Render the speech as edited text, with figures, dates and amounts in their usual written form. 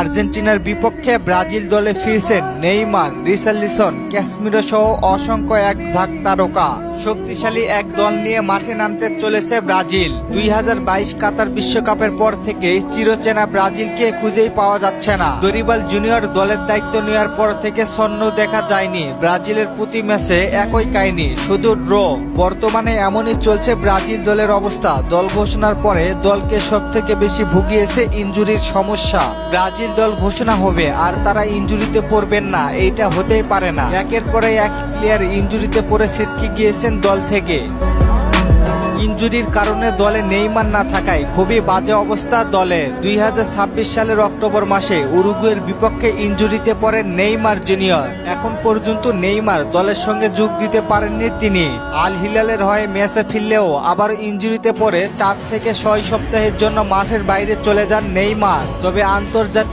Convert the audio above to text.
আর্জেন্টিনার বিপক্ষে ব্রাজিল দলে ফিরছেন নেইমার, রিচার্লিসন, ক্যাসমিরো সহ অসংখ্য এক ঝাঁক তারকা। শক্তিশালী এক দল নিয়ে মাঠে নামতে চলেছে ব্রাজিল। 2022 কাতার বিশ্বকাপের পর থেকে চিরচেনা ব্রাজিলকে খুঁজেই পাওয়া যাচ্ছে না। দরিবাল জুনিয়র দলের দায়িত্ব নেওয়ার পর থেকে ছন্ন দেখা যায়নি। ব্রাজিলের প্রতি ম্যাচে একই কাহিনী, শুধু ড্র। বর্তমানে এমনই চলছে ব্রাজিল দলের অবস্থা। দল ঘোষণার পরে দলকে সবথেকে বেশি ভুগিয়েছে ইনজুরির সমস্যা। ব্রাজিল দল ঘোষণা হবে আর তারা ইনজুরিতে পড়বেন না, এইটা হতেই পারে না। একের পরে এক প্লেয়ার ইনজুরিতে পড়ে ছিটকে গিয়েছেন দল থেকে। ইনজুরির কারণে দলে নেইমার না থাকায় খুবই বাজে অবস্থা দলের। 2026 সালের অক্টোবর মাসে উরুগুয়ের বিপক্ষে ইনজুরিতে পড়েন নেইমার জুনিয়র। এখন পর্যন্ত নেইমার দলের সঙ্গে যোগ দিতে পারেননি তিনি। আল হিলালের হয়ে ম্যাচে ফিরলেও আবার ইনজুরিতে পড়ে 4 থেকে 6 সপ্তাহের জন্য মাঠের বাইরে চলে যান নেইমার। তবে আন্তর্জাতিক